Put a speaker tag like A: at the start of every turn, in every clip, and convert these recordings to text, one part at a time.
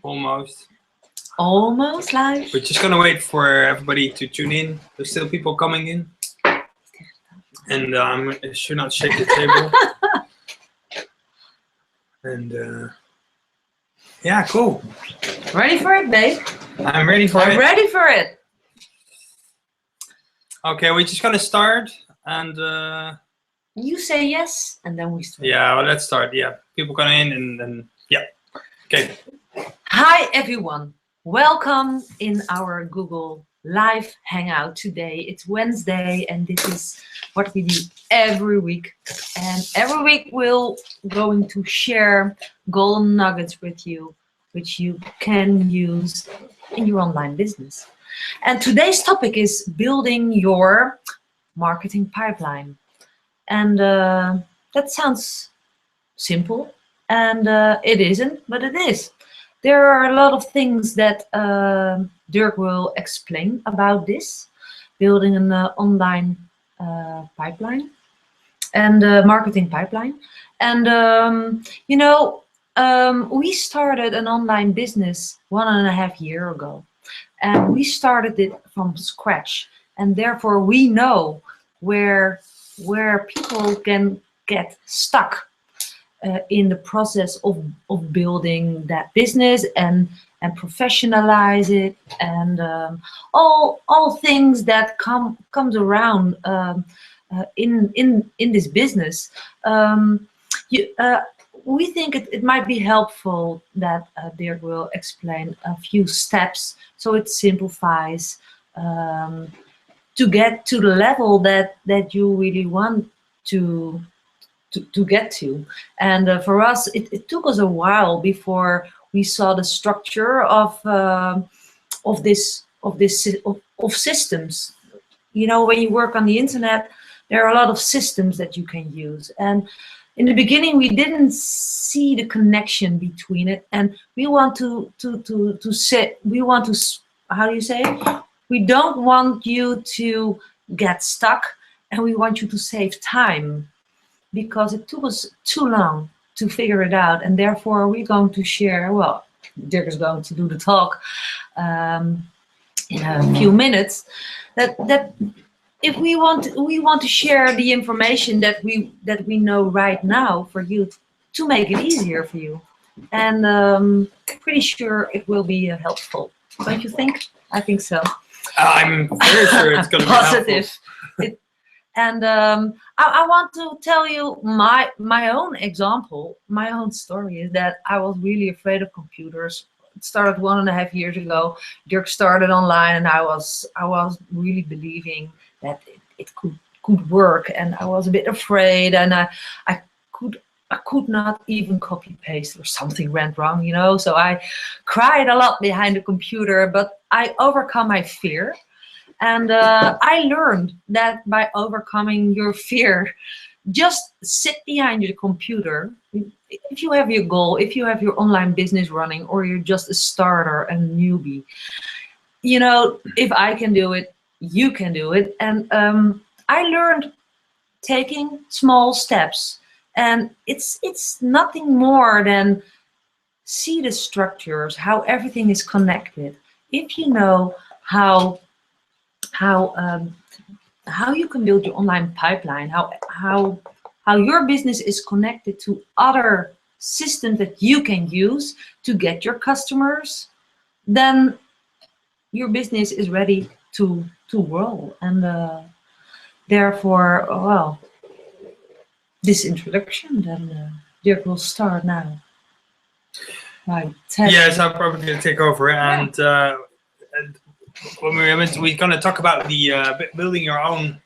A: Almost.
B: Almost live.
A: We're just gonna wait for everybody to tune in. There's still people coming in, and I should not shake the table. And yeah, cool.
B: Ready for it, babe?
A: I'm ready for it.
B: I'm ready for it.
A: Okay, we're just gonna start, and
B: You say yes, and then we start.
A: yeah, well, let's start. Yeah, people come in, and then yeah. Okay.
B: Hi, everyone. Welcome in our Google Live Hangout today. It's Wednesday, and this is what we do every week. And every week we're going to share golden nuggets with you, which you can use in your online business. And today's topic is building your marketing pipeline. And that sounds simple, and it isn't, but it is. There are a lot of things that Dirk will explain about this, building an online pipeline and marketing pipeline. And we started an online business 1.5 years ago, and we started it from scratch, and therefore we know where people can get stuck in the process of building that business and professionalize it, and all things that comes around in this business. We think it might be helpful that Dirk will explain a few steps so it simplifies to get to the level that you really want to get to. And for us, it took us a while before we saw the structure of systems. You know, when you work on the internet, there are a lot of systems that you can use. And in the beginning, we didn't see the connection between it, and we want to say, how do you say it? We don't want you to get stuck, and we want you to save time, because it took us too long to figure it out. And therefore we're going to share, well, Dirk is going to do the talk in a few minutes, that if we want to share the information that we know right now for you to make it easier for you. And pretty sure it will be helpful. Don't you think? I think so.
A: I'm very sure it's going to be
B: positive. And I want to tell you my own example. My own story is that I was really afraid of computers. It started 1.5 years ago. Dirk started online, and I was really believing that it could work, and I was a bit afraid, and I could not even copy paste, or something went wrong, you know. So I cried a lot behind the computer, but I overcome my fear. And I learned that by overcoming your fear, just sit behind the computer. If you have your goal, if you have your online business running, or you're just a starter and newbie, you know, if I can do it, you can do it. And I learned taking small steps, and it's nothing more than see the structures, how everything is connected. If you know how you can build your online pipeline, how your business is connected to other systems that you can use to get your customers, then your business is ready to roll. And therefore, well, this introduction, then Dirk will start now. Right.
A: Yes, I'm probably going to take over, and when we're going to talk about the building your own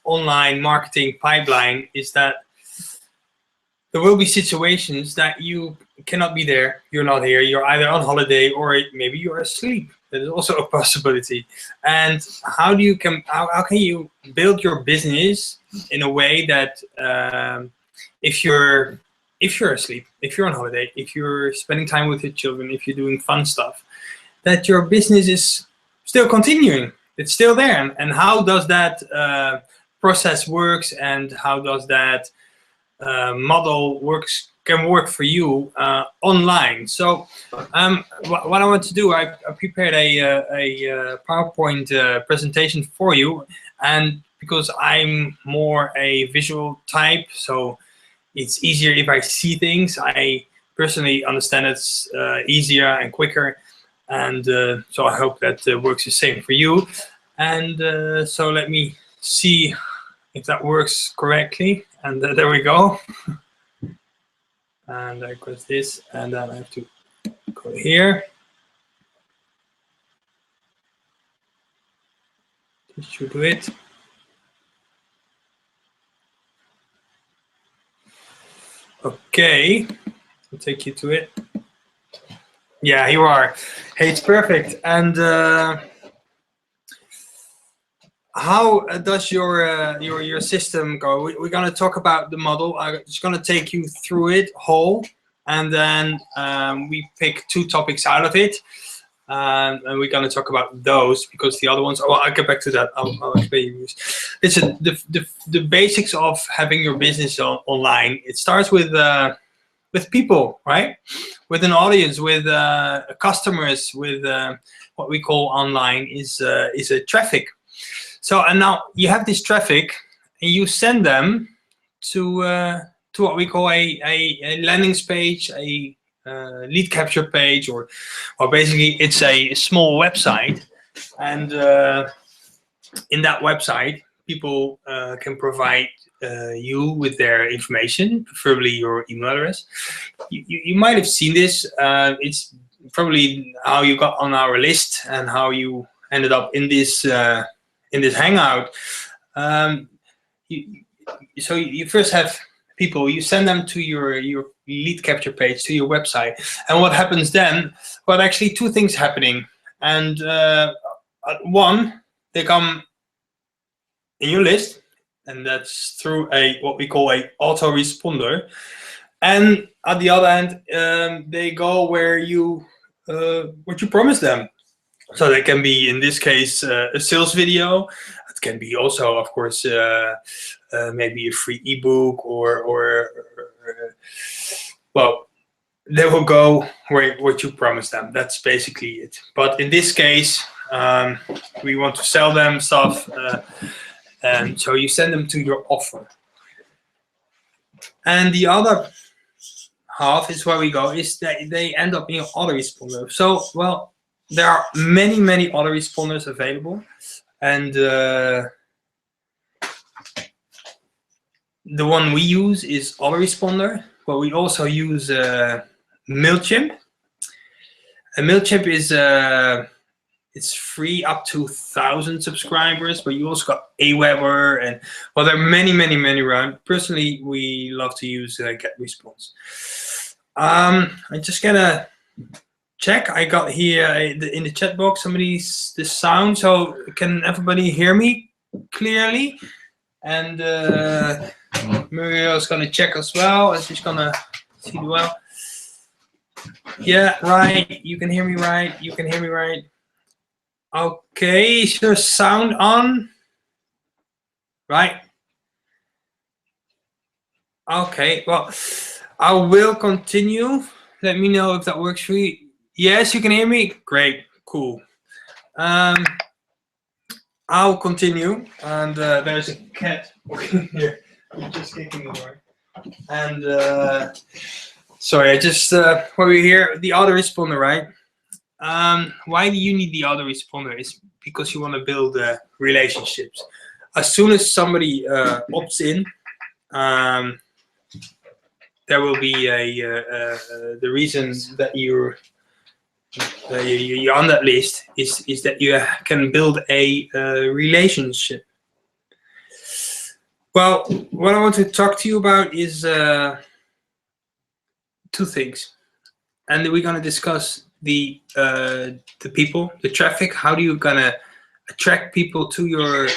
A: online marketing pipeline, is that there will be situations that you cannot be there. You're not here. You're either on holiday, or maybe you're asleep. That is also a possibility. And how can you build your business in a way that if you're asleep, if you're on holiday, if you're spending time with your children, if you're doing fun stuff, that your business is still continuing, it's still there. And how does that process works, and how does that model can work for you online. So what I want to do, I prepared a PowerPoint presentation for you, and because I'm more a visual type, so it's easier if I see things. I personally understand it's easier and quicker, and so I hope that works the same for you. And so let me see if that works correctly. And there we go. And I press this, and then I have to go here. This should do it. Okay, I'll take you to it. Yeah, here you are. Hey, it's perfect. And how does your system go? We're going to talk about the model. I'm just going to take you through it whole, and then we pick 2 topics out of it, and we're going to talk about those, because the other ones, oh, I'll get back to that. I'll explain you. Listen, the basics of having your business online, it starts with people, right? With an audience, with customers, with what we call online is a traffic. So, and now you have this traffic, and you send them to what we call a landing page, a lead capture page, or basically it's a small website, and in that website, people can provide you with their information, preferably your email address. You might have seen this. It's probably how you got on our list and how you ended up in this hangout. So you first have people, you send them to your lead capture page, to your website, and what happens then? Well, actually 2 things happening, and one, they come in your list, and that's through what we call a autoresponder, and at the other end, they go where you what you promised them. So they can be, in this case, a sales video. It can be also, of course, maybe a free ebook, or well, they will go where what you promised them. That's basically it. But in this case, we want to sell them stuff, and so you send them to your offer. And the other half is where we go, is that they end up in your autoresponder. So, well, there are many autoresponders available, and the one we use is autoresponder, but we also use MailChimp. And MailChimp is it's free up to 1,000 subscribers, but you also got Aweber, and well, there are many around. Personally, we love to use GetResponse. I'm just gonna check. I got here in the chat box the sound, so can everybody hear me clearly? And Muriel's gonna check as well, and she's gonna see well. Yeah, right. You can hear me right. You can hear me right. Okay, is your sound on? Right. Okay. Well, I will continue. Let me know if that works for you. Yes, you can hear me? Great, cool. I'll continue, and there's a cat walking here. I'm just kicking the door. And sorry, I just, while we're here, the autoresponder, right? Why do you need the autoresponder? It's because you want to build relationships. As soon as somebody opts in, there will be the reason that you're on that list is that you can build a relationship. Well, what I want to talk to you about is 2 things, and we're going to discuss the people, the traffic. How do you gonna attract people to your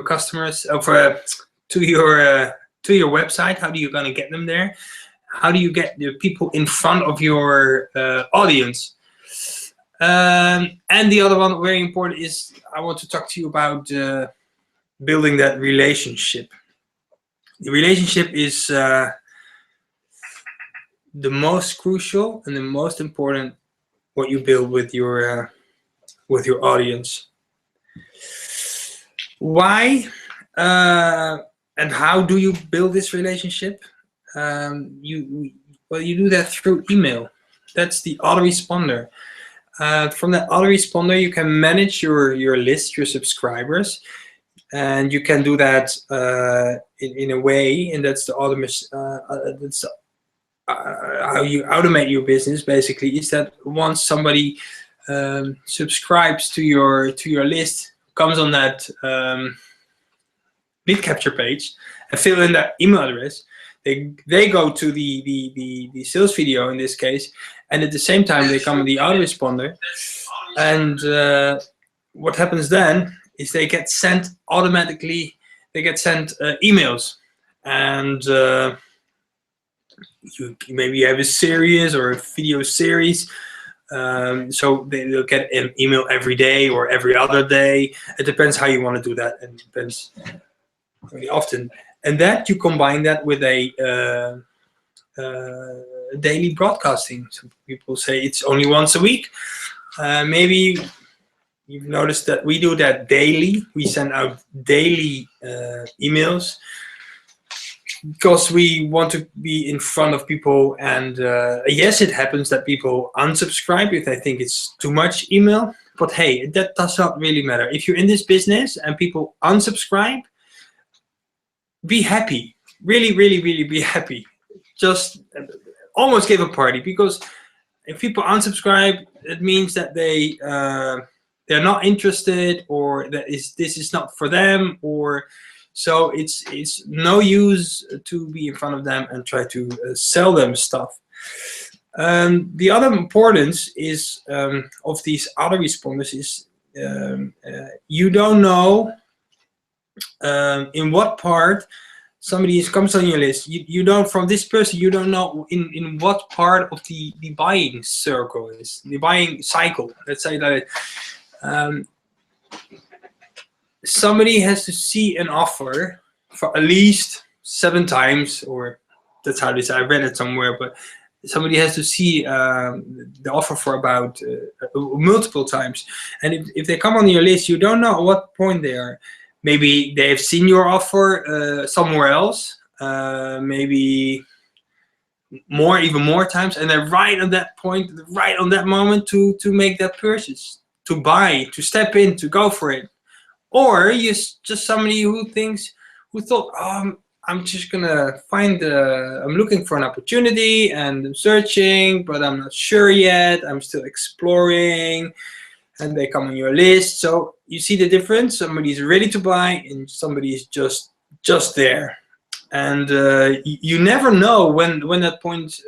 A: customers, to your website? How do you gonna get them there? How do you get the people in front of your audience? And the other one, very important, is I want to talk to you about building that relationship. The relationship is the most crucial and the most important what you build with your audience. Why and how do you build this relationship? You do that through email. That's the autoresponder. From that autoresponder, you can manage your list, your subscribers, and you can do that in a way, and that's the that's how you automate your business. Basically, is that once somebody subscribes to your list, comes on that lead capture page, and fill in that email address, they go to the sales video in this case, and at the same time they come in the autoresponder, and what happens then is they get sent automatically. They get sent emails, and maybe you have a series or a video series. So they'll get an email every day or every other day. It depends how you want to do that, and it depends very often. And that you combine that with a daily broadcasting. Some people say it's only once a week. Maybe you've noticed that we do that daily. We send out daily emails because we want to be in front of people. And yes, it happens that people unsubscribe if they think it's too much email. But hey, that does not really matter. If you're in this business and people unsubscribe, be happy. Really, really, really be happy. Just almost give a party, because if people unsubscribe, it means that they're not interested, or that this is not for them, or so it's no use to be in front of them and try to sell them stuff. The other importance is of these autoresponders is you don't know in what part somebody comes on your list. You don't, from this person, you don't know in what part of the buying circle is, the buying cycle. Let's say that somebody has to see an offer for at least 7 times, or that's how they say. I read it somewhere, but somebody has to see the offer for about multiple times. And if they come on your list, you don't know at what point they are. Maybe they've seen your offer somewhere else, maybe even more times, and they're right on that point, right on that moment to make that purchase, to buy, to step in, to go for it. Or you're just somebody who thought, I'm just gonna I'm looking for an opportunity and I'm searching, but I'm not sure yet. I'm still exploring. And they come on your list. So you see the difference. Somebody's ready to buy and somebody is just there. And you never know when that point,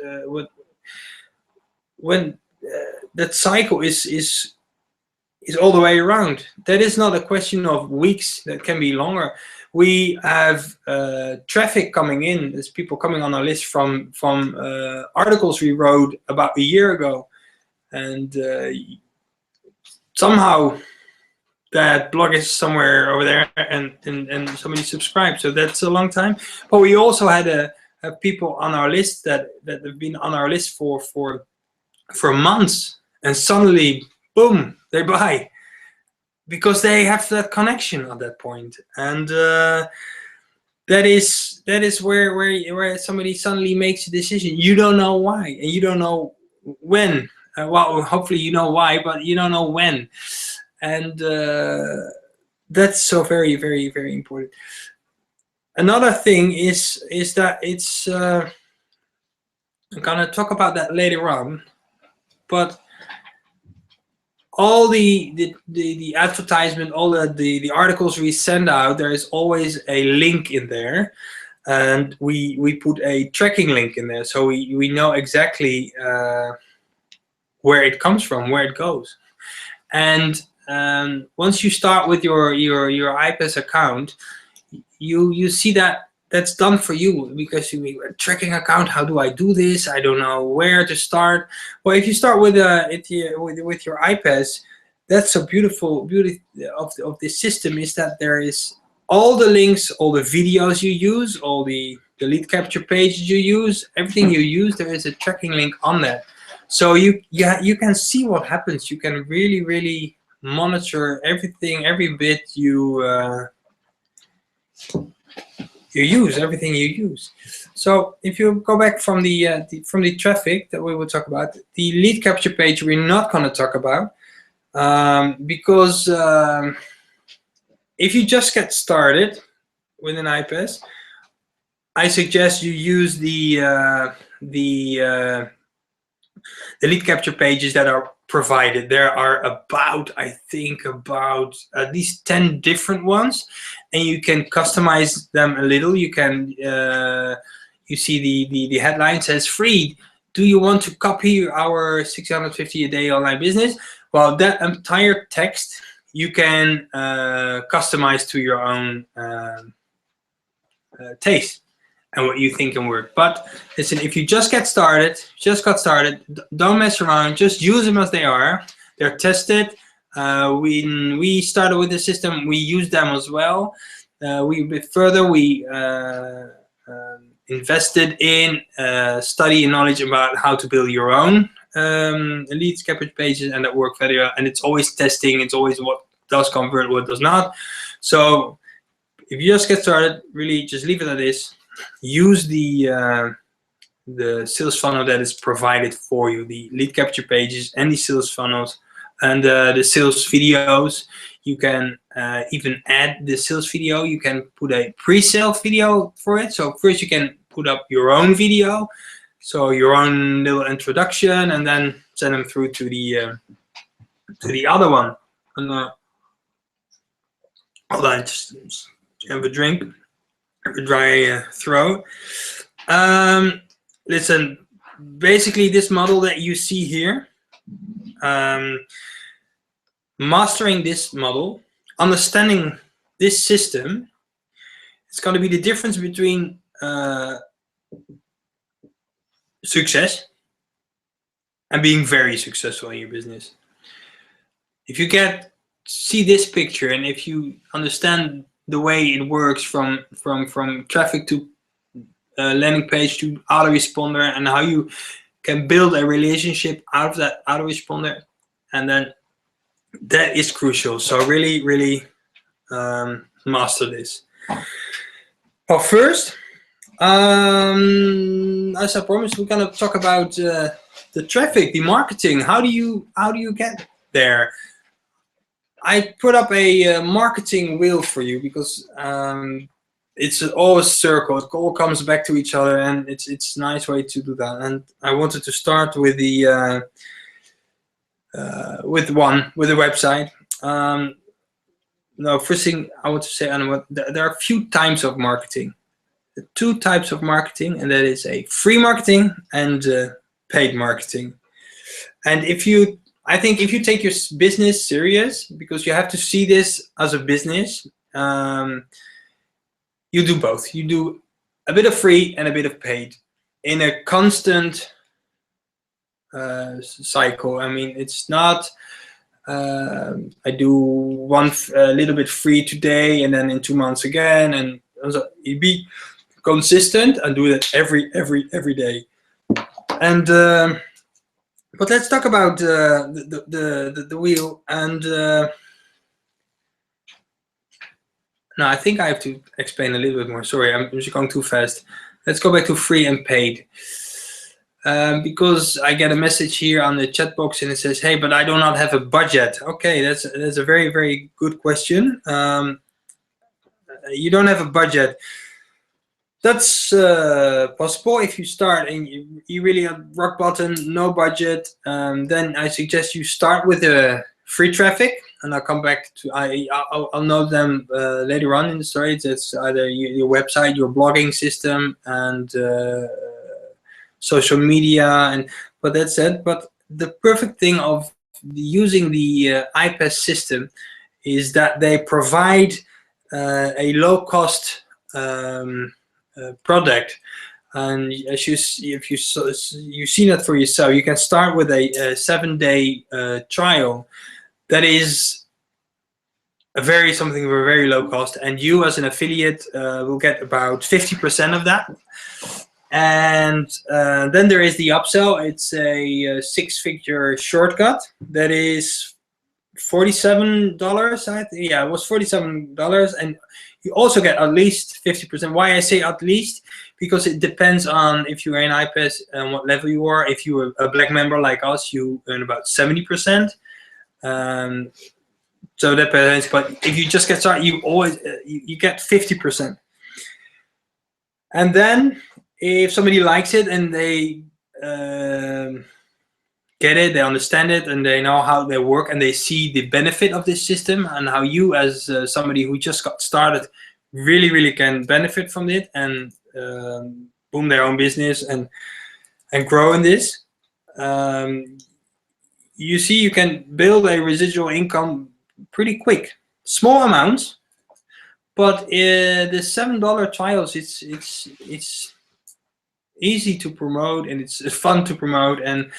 A: when that cycle is all the way around. That is not a question of weeks. That can be longer. We have traffic coming in. There's people coming on our list from articles we wrote about a year ago, and somehow that blog is somewhere over there, and somebody subscribed. So that's a long time. But we also had people on our list that have been on our list for months, and suddenly, boom, they buy, because they have that connection at that point. And that is where somebody suddenly makes a decision. You don't know why, and you don't know when. Well, hopefully you know why, but you don't know when. And that's so very, very, very important. Another thing is that it's I'm gonna talk about that later on, but all the advertisement, all the articles we send out, there is always a link in there, and we put a tracking link in there, so we know exactly where it comes from, where it goes. And once you start with your iPass account, you see that that's done for you, because you mean a tracking account. How do I do this? I don't know where to start. Well, if you start with your iPass, that's so beauty of this system, is that there is all the links, all the videos you use, all the lead capture pages you use, everything you use, there is a tracking link on that. So you can see what happens. You can really monitor everything, every bit you use, everything you use. So if you go back from the traffic that we will talk about, the lead capture page we're not going to talk about, because if you just get started with an iPass, I suggest you use the lead capture pages that are provided. There are about, I think, about at least 10 different ones, and you can customize them a little. You can, you see the headline says free. Do you want to copy our 650 a day online business? Well, that entire text you can customize to your own taste and what you think can work. But listen, if you just got started, don't mess around. Just use them as they are. They're tested. When we started with the system, we used them as well. We invested in study and knowledge about how to build your own lead capture pages, and that work very well. And it's always testing. It's always what does convert, what does not. So if you just get started, really just leave it at this. Use the sales funnel that is provided for you, the lead capture pages and the sales funnels and the sales videos. You can even add the sales video. You can put a pre-sale video for it. So first you can put up your own video, so your own little introduction, and then send them through to the other one. And hold on, just have a drink. A dry throat. Listen, basically this model that you see here, mastering this model, understanding this system, it's going to be the difference between success and being very successful in your business. If you see this picture, and if you understand the way it works from traffic to landing page to autoresponder, and how you can build a relationship out of that autoresponder, and then that is crucial. So really master this. Well, first, as I promised, we're gonna talk about the traffic, the marketing. How do you get there? I put up a marketing wheel for you because it's always circle. It all comes back to each other, and it's a nice way to do that. And I wanted to start with the website. No, first thing I want to say, there are a few types of marketing. The two types of marketing, and that is a free marketing and paid marketing. And I think if you take your business serious, because you have to see this as a business, you do both. You do a bit of free and a bit of paid in a constant cycle. I mean, it's not, I do one little bit free today and then in 2 months again, and so you be consistent and do that every day. And but let's talk about the wheel. And no, I think I have to explain a little bit more. Sorry, I'm just going too fast. Let's go back to free and paid. Because I get a message here on the chat box and it says, "Hey, but I do not have a budget." Okay, that's a very good question. You don't have a budget. That's possible if you start and you really at rock bottom, no budget. Then I suggest you start with the free traffic, and I'll come back to I'll note them later on in the story. It's either your website, your blogging system, and social media, and but that's it. But the perfect thing of using the iPass system is that they provide a low-cost product, and as if you've seen it for yourself, you can start with a 7-day trial that is something for a very low cost, and you as an affiliate will get about 50% of that. And then there is the upsell. It's a six-figure shortcut that is $47. Yeah, it was $47, and you also get at least 50%. Why I say at least? Because it depends on if you are in IPES and what level you are. If you are a black member like us, you earn about 70%. So that depends. But if you just get started, you always you get 50%. And then if somebody likes it and they get it, they understand it, and they know how they work, and they see the benefit of this system, and how you as somebody who just got started really can benefit from it, and boom their own business and grow in this. You see, you can build a residual income pretty quick, small amounts, but the $7 trials, it's easy to promote, and it's fun to promote, and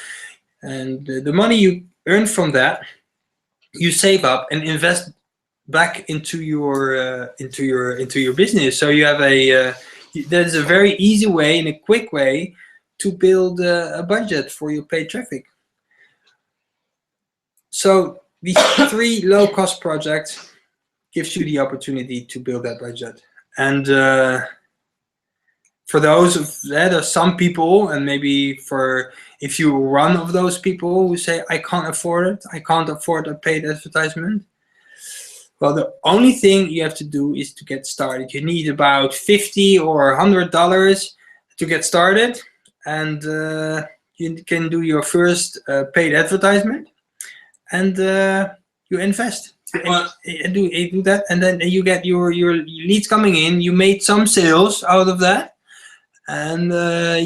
A: the money you earn from that, you save up and invest back into your business. So you have there's a very easy way and a quick way to build a budget for your paid traffic. So these 3 low-cost projects gives you the opportunity to build that budget. And for those that are some people, and maybe if you're one of those people who say, I can't afford it, I can't afford a paid advertisement. Well, the only thing you have to do is to get started. You need about $50 or $100 to get started, and you can do your first paid advertisement, and you invest. You do that, and then you get your leads coming in. You made some sales out of that, and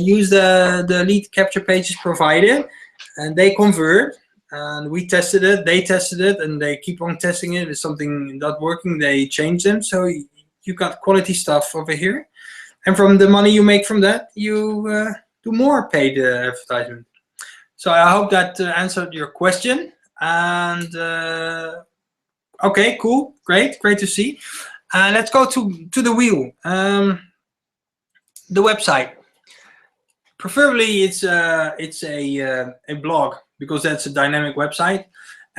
A: use the lead capture pages provided, and they convert. And we tested it, they tested it, and they keep on testing it. If something not working, they change them. So you got quality stuff over here, and from the money you make from that, you do more paid advertisement. So I hope that answered your question. And okay, cool, great to see. Let's go to the wheel. The website. Preferably, it's a blog, because that's a dynamic website,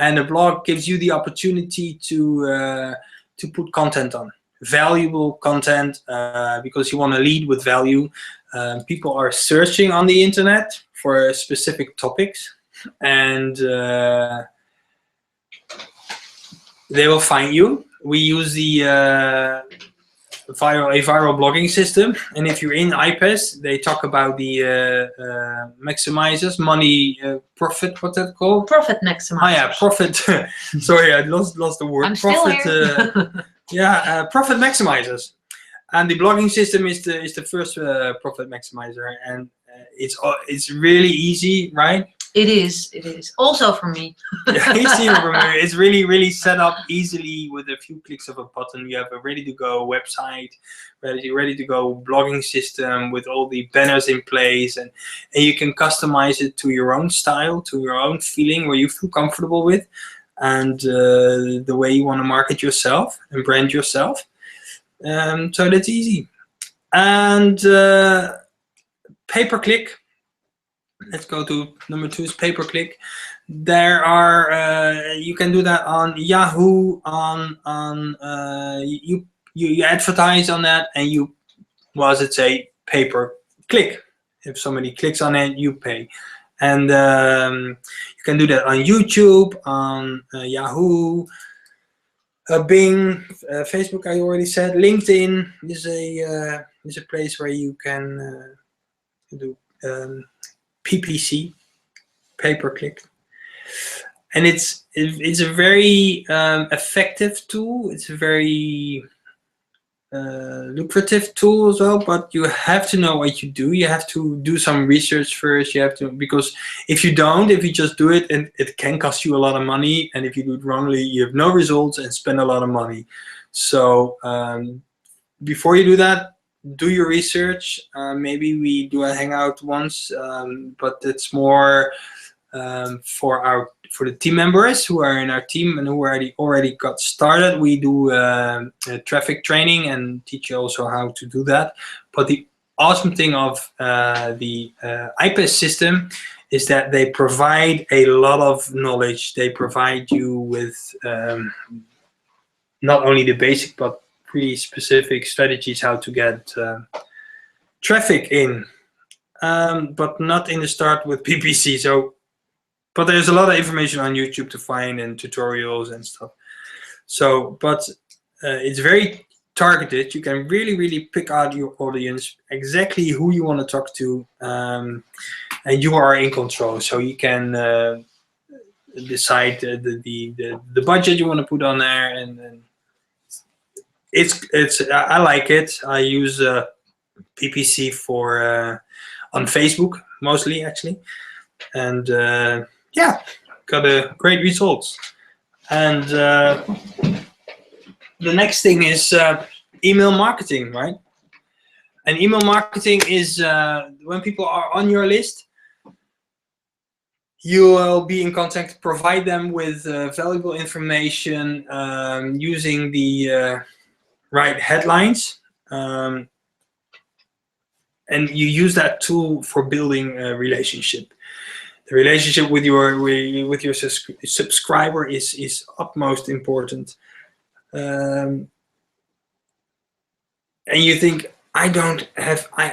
A: and a blog gives you the opportunity to put content on, valuable content, because you want to lead with value. People are searching on the internet for specific topics, and they will find you. We use the viral blogging system, and if you're in IPES, they talk about the maximizers, money, profit, what's that called?
B: Profit maximizers.
A: Oh yeah, profit. Sorry, I lost the word.
B: I'm
A: profit,
B: still here.
A: Yeah, profit maximizers, and the blogging system is the first profit maximizer, and it's really easy, right?
B: It is also for me.
A: Yeah, it's really set up easily with a few clicks of a button. You have a ready-to-go website, ready-to-go blogging system with all the banners in place, and you can customize it to your own style, to your own feeling, where you feel comfortable with, and the way you want to market yourself and brand yourself. So that's easy. And pay-per-click. Let's go to number 2 is pay-per-click. There are you can do that on Yahoo. You advertise on that, and you, well, as it say, pay-per-click. If somebody clicks on it, you pay. And you can do that on YouTube, on Yahoo, Bing, Facebook. I already said. LinkedIn is a place where you can do PPC, pay-per-click, and it's a very effective tool. It's a very lucrative tool as well, but you have to know what you do. You have to do some research first. You have to, because if you just do it, and it can cost you a lot of money, and if you do it wrongly, you have no results and spend a lot of money. So before you do that, do your research. Maybe we do a hangout once, but it's more for for the team members who are in our team and who already got started, we do traffic training and teach you also how to do that. But the awesome thing of the iPass system is that they provide a lot of knowledge. They provide you with not only the basic but pretty specific strategies how to get traffic in, but not in the start with PPC. So, but there's a lot of information on YouTube to find and tutorials and stuff. So, but it's very targeted. You can really pick out your audience, exactly who you want to talk to, and you are in control. So you can decide the budget you want to put on there, and it's I like it. I use PPC for on Facebook mostly, actually, and yeah, got a great results. And the next thing is email marketing, right? And email marketing is when people are on your list, you will be in contact, provide them with valuable information using the right headlines, and you use that tool for building a relationship. The relationship with your subscriber is utmost important. And you think, I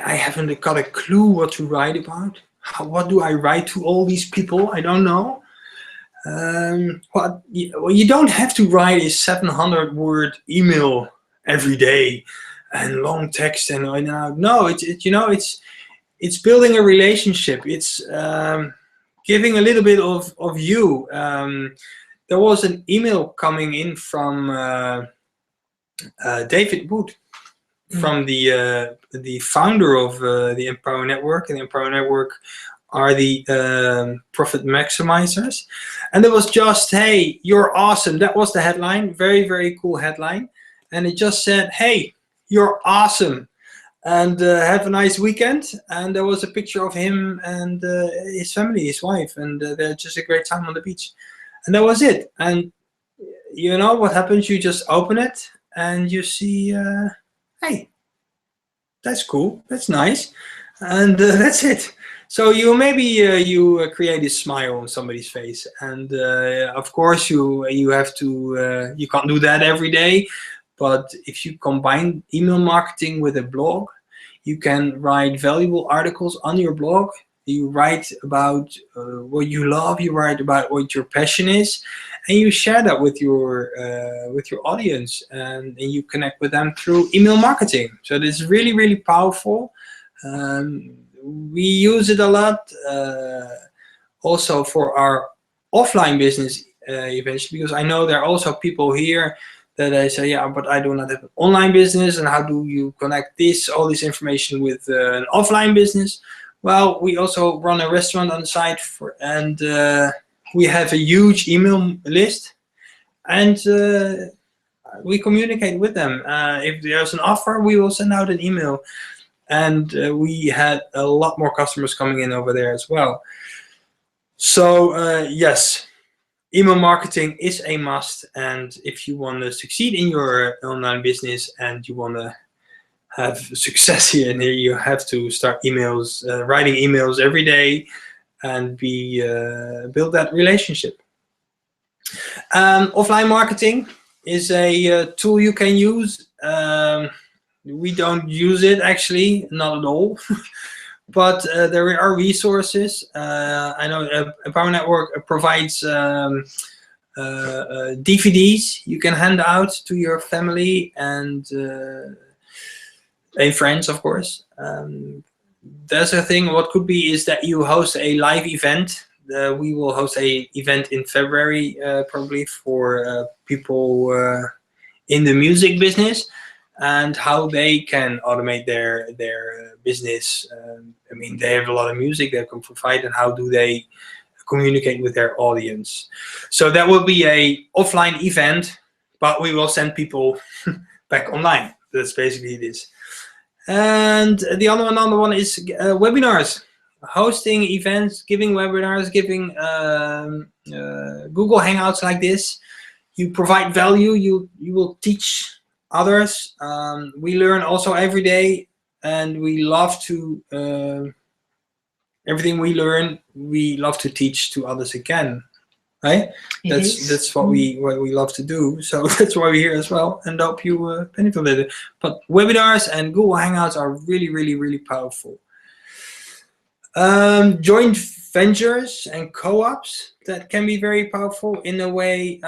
A: haven't got a clue what to write about. What do I write to all these people? I don't know. Well, you don't have to write a 700-word email every day and long text and no, it's building a relationship. It's giving a little bit of you. There was an email coming in from David Wood, from the founder of the Empower Network, and the Empower Network are the profit maximizers, and it was just, hey, you're awesome. That was the headline, very cool headline, and it just said, hey, you're awesome, and have a nice weekend. And there was a picture of him and his family, his wife, and they had just a great time on the beach, and that was it. And you know what happens? You just open it and you see, hey, that's cool, that's nice, and that's it. So you you create a smile on somebody's face, and of course you have to you can't do that every day. But if you combine email marketing with a blog, you can write valuable articles on your blog. You write about what you love, you write about what your passion is, and you share that with your audience, and you connect with them through email marketing. So it's really powerful. We use it a lot also for our offline business eventually, because I know there are also people here that I say, yeah, but I do not have an online business, and how do you connect all this information with an offline business? Well, we also run a restaurant on the side, and we have a huge email list, and we communicate with them. If there's an offer, we will send out an email, and we had a lot more customers coming in over there as well. So yes, email marketing is a must, and if you want to succeed in your online business and you want to have success here and here, you have to start writing emails every day, and build that relationship. Offline marketing is a tool you can use. We don't use it, actually, not at all. But there are resources. I know Empower Network provides DVDs you can hand out to your family and friends, of course. There's a thing. What could be is that you host a live event. We will host a event in February, probably, for people in the music business, and how they can automate their business. I mean, they have a lot of music they can provide, and how do they communicate with their audience? So that will be a offline event, but we will send people back online. That's basically this. And the other one is webinars. hosting events, giving webinars, giving Google Hangouts like this. You provide value. You will teach others. We learn also every day, and we love to everything we learn. We love to teach to others again. Right? That's what we love to do. So that's why we're here as well, and hope you benefit with it. But webinars and Google Hangouts are really powerful. Joint ventures and co-ops, that can be very powerful in a way.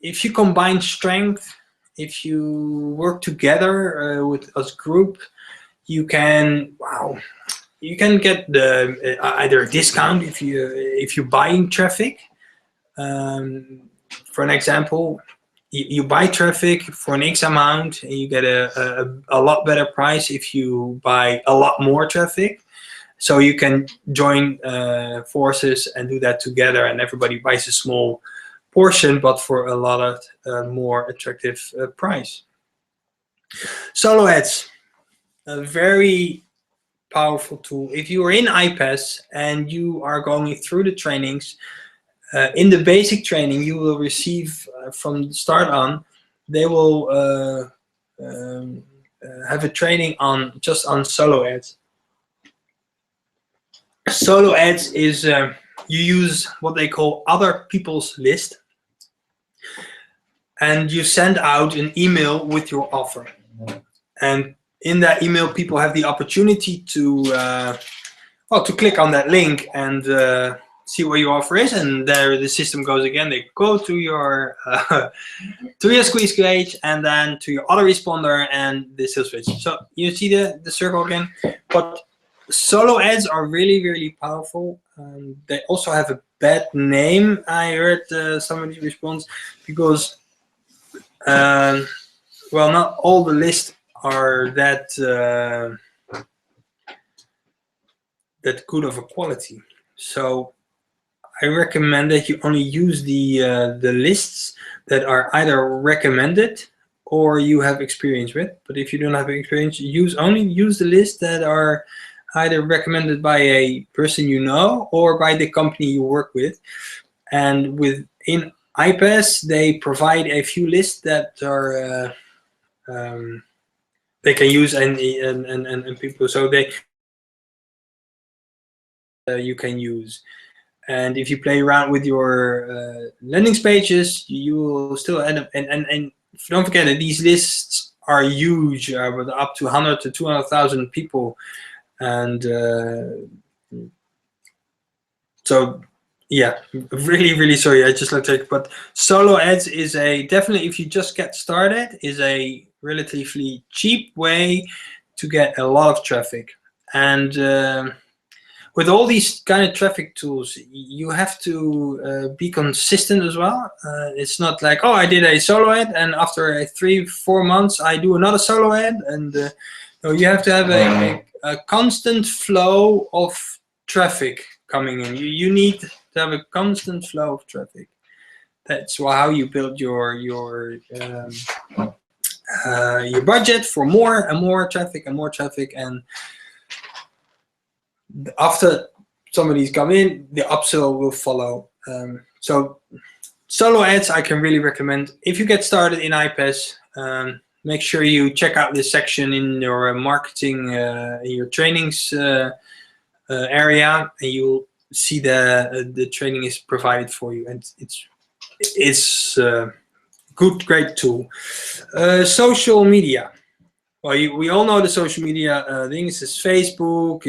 A: If you combine strength, if you work together with as group, you can get the either a discount if you're buying traffic. For an example, you buy traffic for an X amount, and you get a lot better price if you buy a lot more traffic. So you can join forces and do that together, and everybody buys a small portion, but for a lot of more attractive price. Solo ads, a very powerful tool. If you are in iPaaS and you are going through the trainings, in the basic training you will receive from the start on, they will have a training on just on solo ads. Solo ads is you use what they call other people's list, and you send out an email with your offer. And in that email, people have the opportunity to click on that link and see what your offer is, and there the system goes again. They go to your squeeze page, and then to your autoresponder and the sales page. So you see the circle again. But solo ads are really powerful. They also have a bad name. I heard somebody response because not all the lists are that good of a quality. So I recommend that you only use the lists that are either recommended or you have experience with. But if you don't have experience, only use the lists that are either recommended by a person you know or by the company you work with. And within iPaaS, they provide a few lists that are they can use and people, so they you can use. And if you play around with your landing pages, you will still end up, and don't forget that these lists are huge, with up to 100 to 200,000 people. And so yeah, really sorry, I just looked at it, but solo ads is definitely, if you just get started, is a relatively cheap way to get a lot of traffic. And with all these kind of traffic tools, you have to be consistent as well. It's not like, oh, I did a solo ad, and after 3-4 months I do another solo ad. And no, you have to have a constant flow of traffic coming in. You need to have a constant flow of traffic. That's how you build your budget for more and more traffic and more traffic. And after somebody's come in, the upsell will follow. So solo ads I can really recommend. If you get started in iPaaS, make sure you check out this section in your marketing, your trainings area, and you'll see the training is provided for you, and it's great tool. Social media. Well, we all know the social media things. Is Facebook,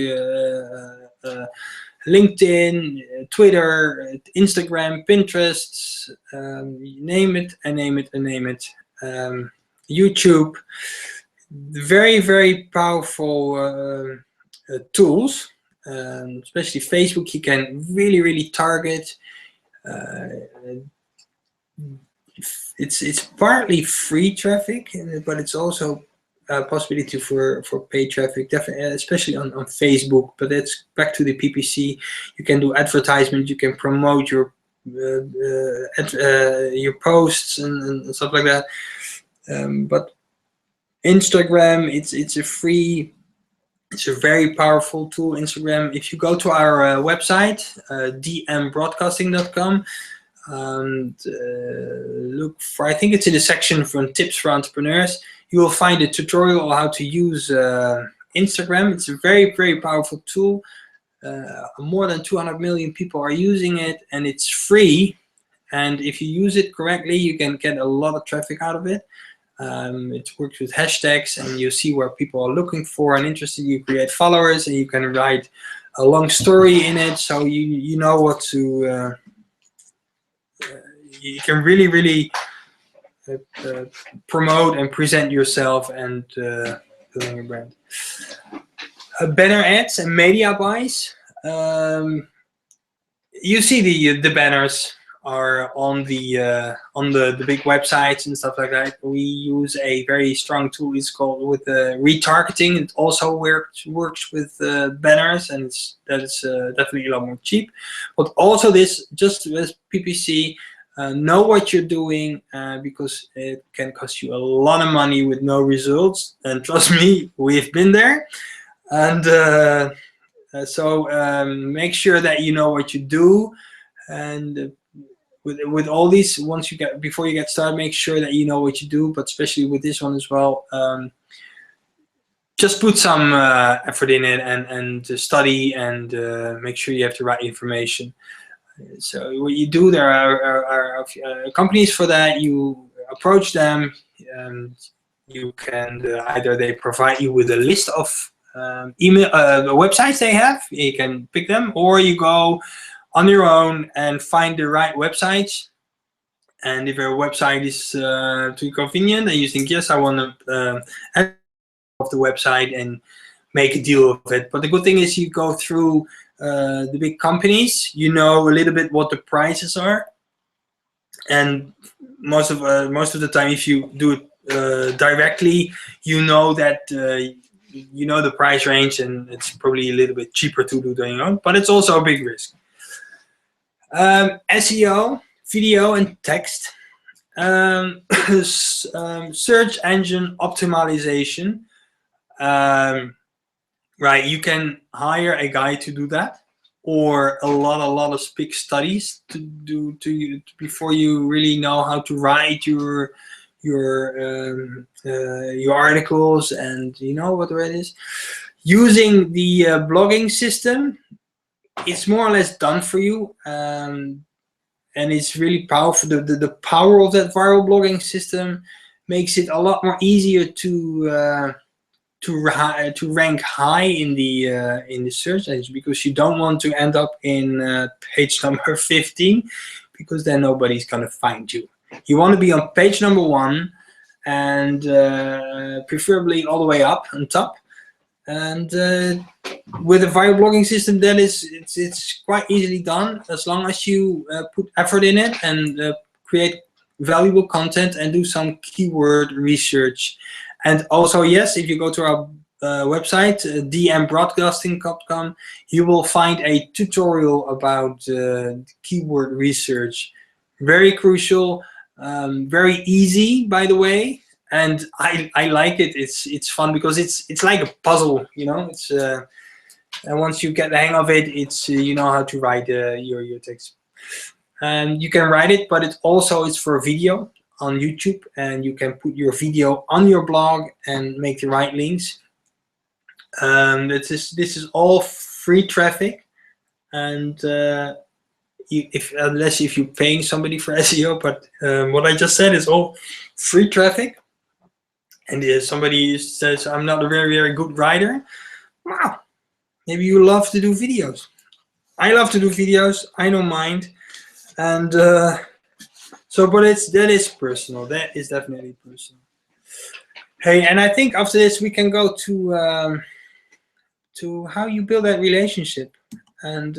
A: LinkedIn, Twitter, Instagram, Pinterest, you name it and name it and name it. YouTube, very powerful tools. Especially Facebook, you can really target. It's partly free traffic, but it's also a possibility for paid traffic, definitely, especially on Facebook. But that's back to the PPC. You can do advertisement. You can promote your posts and stuff like that. But Instagram, it's a free It's a very powerful tool, Instagram. If you go to our website, dmbroadcasting.com, and look for, I think it's in the section from tips for entrepreneurs, you will find a tutorial on how to use Instagram. It's a very, very powerful tool. More than 200 million people are using it, and it's free. And if you use it correctly, you can get a lot of traffic out of it. It works with hashtags, and you see where people are looking for and interested. You create followers, and you can write a long story in it, so you know what to. You can really promote and present yourself and building your brand. Banner ads and media buys. You see the banners are on the big websites and stuff like that. We use a very strong tool. It's called with retargeting. It also works with banners, and that's definitely a lot more cheap. But also this, just with PPC, know what you're doing, because it can cost you a lot of money with no results. And trust me, we've been there. And so make sure that you know what you do, and with all these, before you get started, make sure that you know what you do, but especially with this one as well, just put some effort in it and study, and make sure you have the right information. So what you do, there are companies for that. You approach them, and you can either they provide you with a list of email websites they have, you can pick them, or you go on your own and find the right websites. And if your website is too convenient and you think, yes, I want to add of the website and make a deal of it. But the good thing is you go through the big companies, you know a little bit what the prices are, and most of the time, if you do it directly, you know that you know the price range, and it's probably a little bit cheaper to do on your own, but it's also a big risk. SEO, video and text, search engine optimization. Right, you can hire a guy to do that, or a lot of big studies to do before you really know how to write your articles, and you know what it is. Using the blogging system, it's more or less done for you, and it's really powerful. The power of that viral blogging system makes it a lot more easier to rank high in the search engine, because you don't want to end up in page number 15, because then nobody's gonna find you. You want to be on page number 1, and preferably all the way up on top. And with a viral blogging system, that it's quite easily done, as long as you put effort in it and create valuable content and do some keyword research. And also, yes, if you go to our website, dmbroadcasting.com, you will find a tutorial about keyword research. Very crucial, very easy, by the way. And I like it. It's fun, because it's like a puzzle, you know. It's and once you get the hang of it, it's you know how to write your text. And you can write it, but it's for video on YouTube, and you can put your video on your blog and make the right links. This is all free traffic, and unless if you're paying somebody for SEO, but what I just said is all free traffic. And if somebody says, I'm not a very, very good writer, wow, maybe you love to do videos. I love to do videos, I don't mind. And so, but that is personal. That is definitely personal. Hey, and I think after this we can go to how you build that relationship, and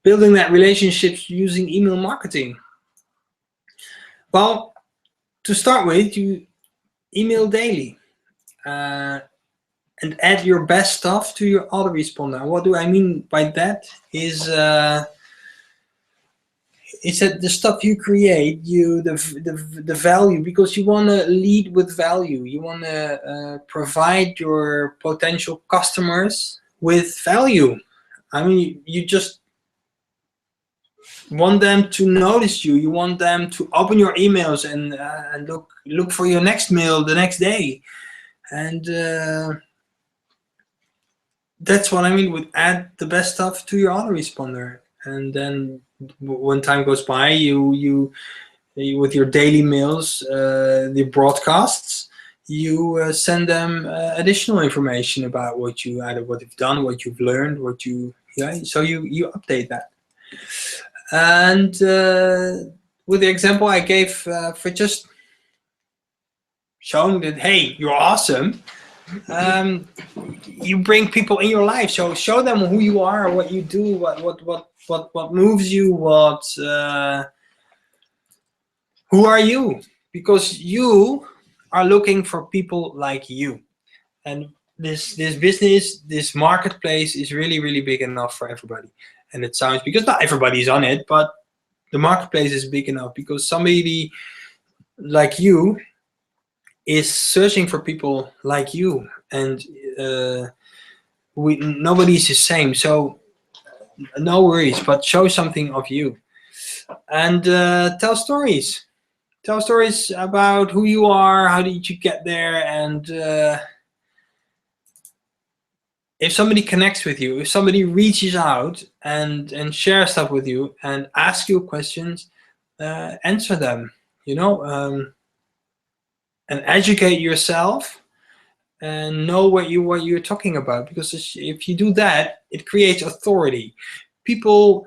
A: building that relationship using email marketing. Well, to start with, you email daily and add your best stuff to your autoresponder. What do I mean by that? Is it's that the stuff you create, the value, because you want to lead with value. You want to provide your potential customers with value. I mean, you just want them to notice you. You want them to open your emails and look for your next mail the next day, and that's what I mean with add the best stuff to your autoresponder. And then when time goes by, you with your daily mails, the broadcasts, you send them additional information about what you've done, what you've learned, so you update that. And with the example I gave for just showing that, hey, you're awesome, you bring people in your life. So show them who you are, what you do, what moves you, who are you? Because you are looking for people like you. And this business, this marketplace is really, really big enough for everybody. And it sounds, because not everybody's on it, but the marketplace is big enough because somebody like you is searching for people like you. And nobody's the same. So no worries, but show something of you. And tell stories. Tell stories about who you are, how did you get there, and if somebody connects with you, if somebody reaches out and shares stuff with you and asks you questions, answer them, and educate yourself and know what you're talking about. Because if you do that, it creates authority. People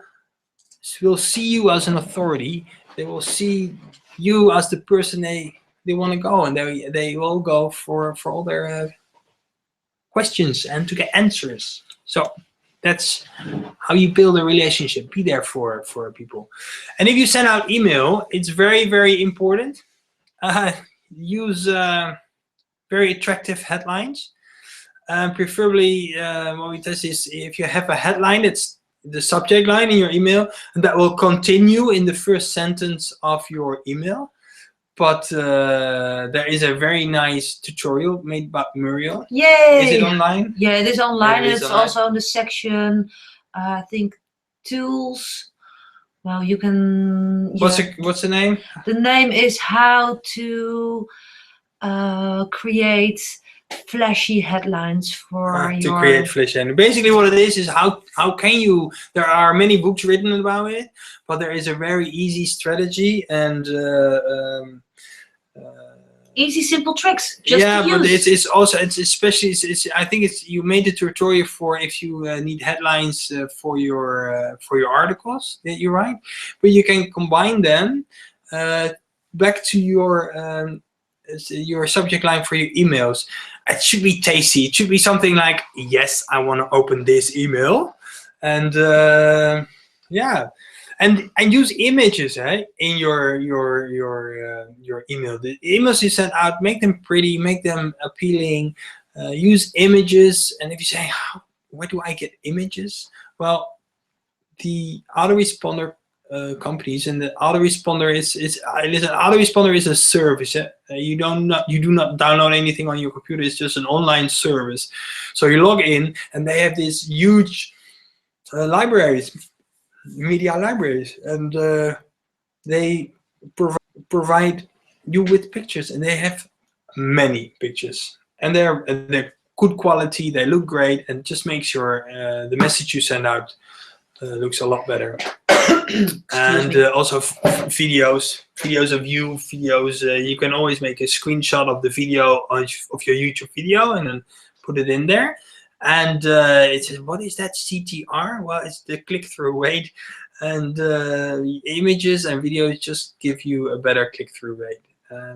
A: will see you as an authority. They will see you as the person they want to go, and they will go for all their questions and to get answers. So that's how you build a relationship. Be there for people. And if you send out email, it's very, very important. Use very attractive headlines. Preferably, what we test is if you have a headline, it's the subject line in your email, and that will continue in the first sentence of your email. But there is a very nice tutorial made by Muriel.
B: Yay!
A: Is it online?
B: Yeah, it is online.
A: It is
B: It's
A: online.
B: also in the section, I think, tools. Well, you can.
A: What's the name?
B: The name is how to create flashy headlines for
A: To create flashy. And basically what it is how can you, there are many books written about it, but there is a very easy strategy and
B: easy, simple tricks. Just
A: yeah,
B: to use.
A: but it's also especially I think you made a tutorial for if you need headlines for your articles that you write, but you can combine them back to your subject line for your emails. It should be tasty. It should be something like, yes, I want to open this email, and yeah, and use images in your email. The emails you send out, make them pretty, make them appealing. Use images, and if you say, where do I get images? Well, the autoresponder companies, and the autoresponder autoresponder is a service. You do not download anything on your computer. It's just an online service. So you log in, and they have these huge media libraries, and they provide you with pictures, and they have many pictures, and they're good quality. They look great, and just make sure the message you send out looks a lot better. And also videos of you, you can always make a screenshot of the video of your YouTube video and then put it in there. And it says, what is that CTR? Well, it's the click-through rate, and images and videos just give you a better click-through rate.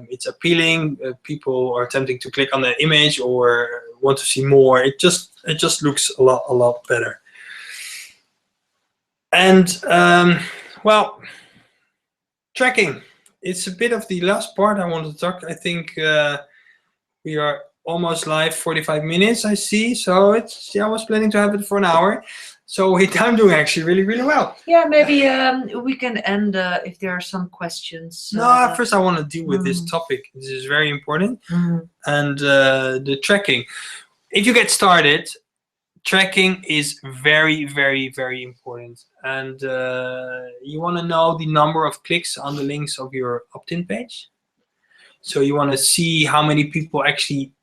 A: It's appealing. People are tempting to click on the image or want to see more. It just looks a lot better. And well, tracking. It's a bit of the last part I want to talk. I think we are almost live, 45 minutes, I see. So I was planning to have it for an hour. So I'm doing actually really well.
B: Yeah, maybe we can end if there are some questions.
A: No, first I want to deal with this topic. This is very important. And the tracking. If you get started, tracking is very important. And you want to know the number of clicks on the links of your opt-in page. So you want to see how many people actually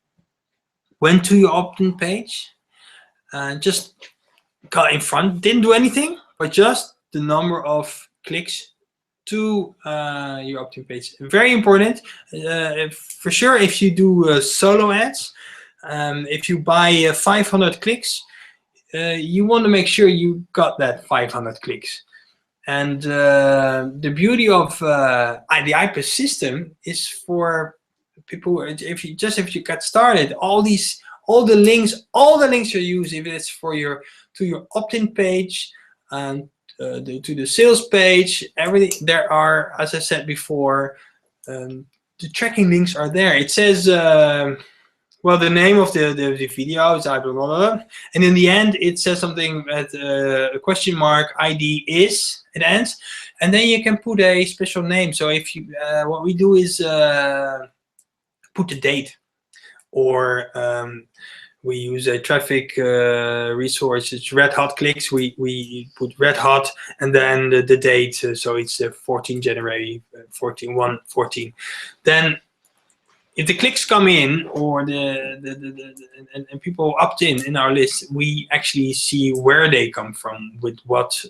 A: went to your opt-in page and just got in front, didn't do anything, but just the number of clicks to your opt-in page. Very important. For sure, if you do solo ads, if you buy 500 clicks, you want to make sure you got that 500 clicks. And the beauty of the IPES system is for people, if you get started, all the links you use, if it's for your opt-in page and to the sales page, everything there are, as I said before, the tracking links are there. It says well, the name of the video is blah, blah, blah, and in the end it says something at a question mark ID is, it ends, and then you can put a special name. So if you what we do is put the date, or we use a traffic resource. It's red hot clicks. We put red hot and then the date. So it's 14 January 14. Then if the clicks come in, or and people opt in our list, we actually see where they come from with what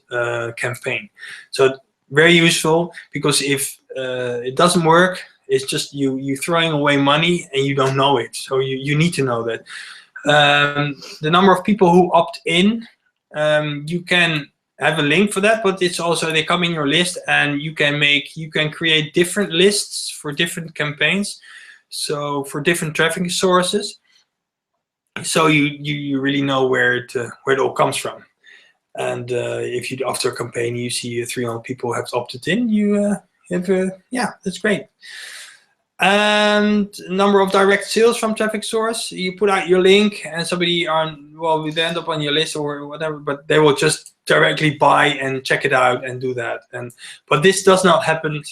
A: campaign. So very useful, because if it doesn't work, it's just you throwing away money and you don't know it. So you need to know that. The number of people who opt in, you can have a link for that, but it's also, they come in your list, and you can create different lists for different campaigns. So for different traffic sources, so you really know where it all comes from. And if you, after a campaign, you see 300 people have opted in, you have yeah, that's great. And number of direct sales from traffic source, you put out your link and somebody will end up on your list or whatever, but they will just directly buy and check it out and do that. But this does not happen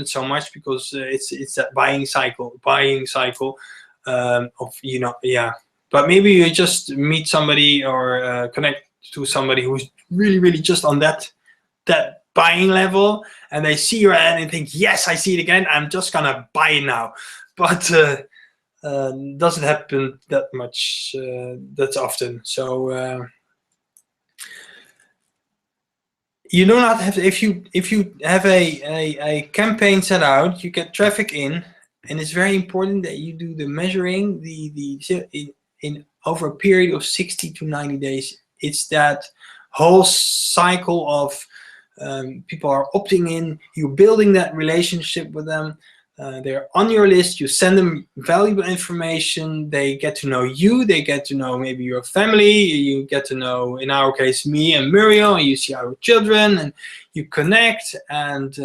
A: so much, because it's that buying cycle of, yeah. But maybe you just meet somebody or connect to somebody who's really just on that buying level, and they see your ad and think, yes, I see it again, I'm just gonna buy it now. But doesn't happen that much that often. So you do not have to, if you have a campaign set out, you get traffic in, and it's very important that you do the measuring in over a period of 60 to 90 days. It's that whole cycle of people are opting in, you're building that relationship with them, they're on your list, you send them valuable information, they get to know you, they get to know maybe your family, you get to know, in our case, me and Muriel, and you see our children, and you connect, and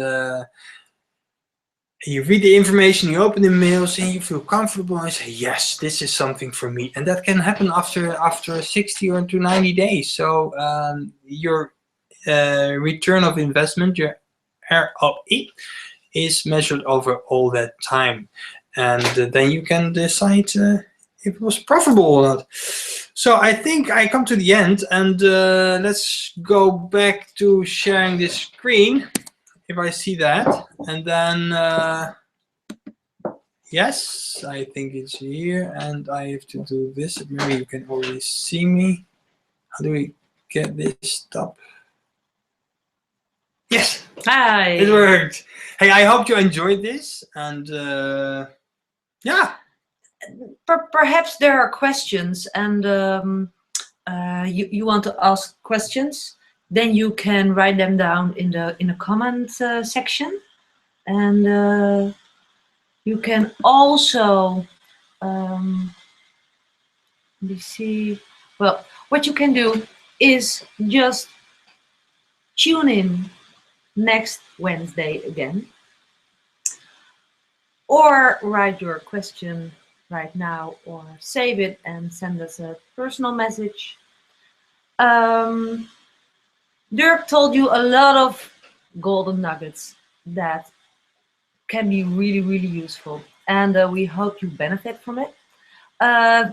A: you read the information, you open the mails, and you feel comfortable and say, yes, this is something for me. And that can happen after 60 or to 90 days. So your return of investment, your ROI, is measured over all that time, and then you can decide if it was profitable or not. So I think I come to the end, and let's go back to sharing this screen, if I see that, and then yes, I think it's here, and I have to do this. Maybe you can already see me. How do we get this up? Yes.
B: Hi.
A: It worked. Hey, I hope you enjoyed this, and yeah.
B: Perhaps there are questions, and you want to ask questions, then you can write them down in the comment section, and you can also see. Well, what you can do is just tune in next Wednesday again, or write your question right now, or save it and send us a personal message. Dirk told you a lot of golden nuggets that can be really, really useful, and we hope you benefit from it.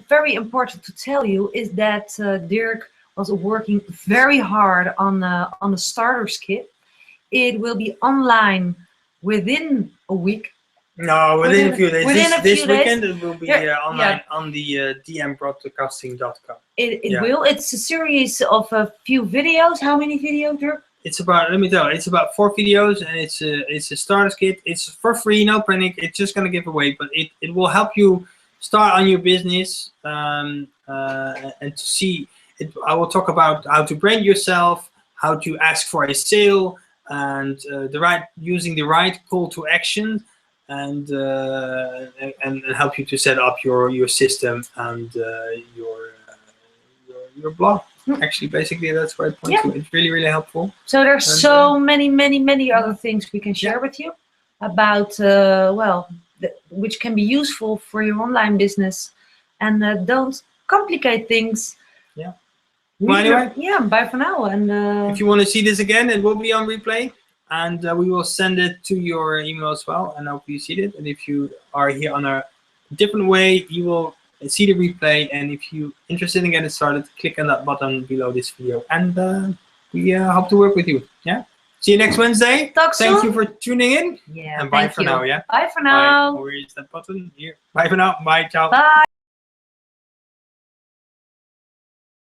B: Very important to tell you is that Dirk was working very hard on the starters kit. It will be online within a week.
A: No, within a few days.
B: Within a
A: This
B: few days.
A: weekend it will be online on the dmbroadcasting.com.
B: It will. It's a series of a few videos. How many videos, Dirk?
A: It's about, let me tell you, it's about 4 videos, and it's a starter kit. It's for free, no panic. It's just gonna give away, but it will help you start on your business, and to see it. I will talk about how to brand yourself, how to ask for a sale, and using the right call to action, and help you to set up your system and your blog. Actually, basically, that's what I point to. It's really, really helpful.
B: So there's so many other things we can share with you about, which can be useful for your online business, and don't complicate things.
A: Yeah. Well, anyway.
B: Yeah. Bye for now. And
A: if you want to see this again, it will be on replay, and we will send it to your email as well. And hope you see it. And if you are here on a different way, you will see the replay, and if you're interested in getting started, click on that button below this video, and we hope to work with you. Yeah, see you next Wednesday. Thank you for tuning in.
B: Yeah,
A: and bye for now. Yeah,
B: bye for now.
A: Where is that button? Here. Bye for now. Bye. Ciao.
B: Bye.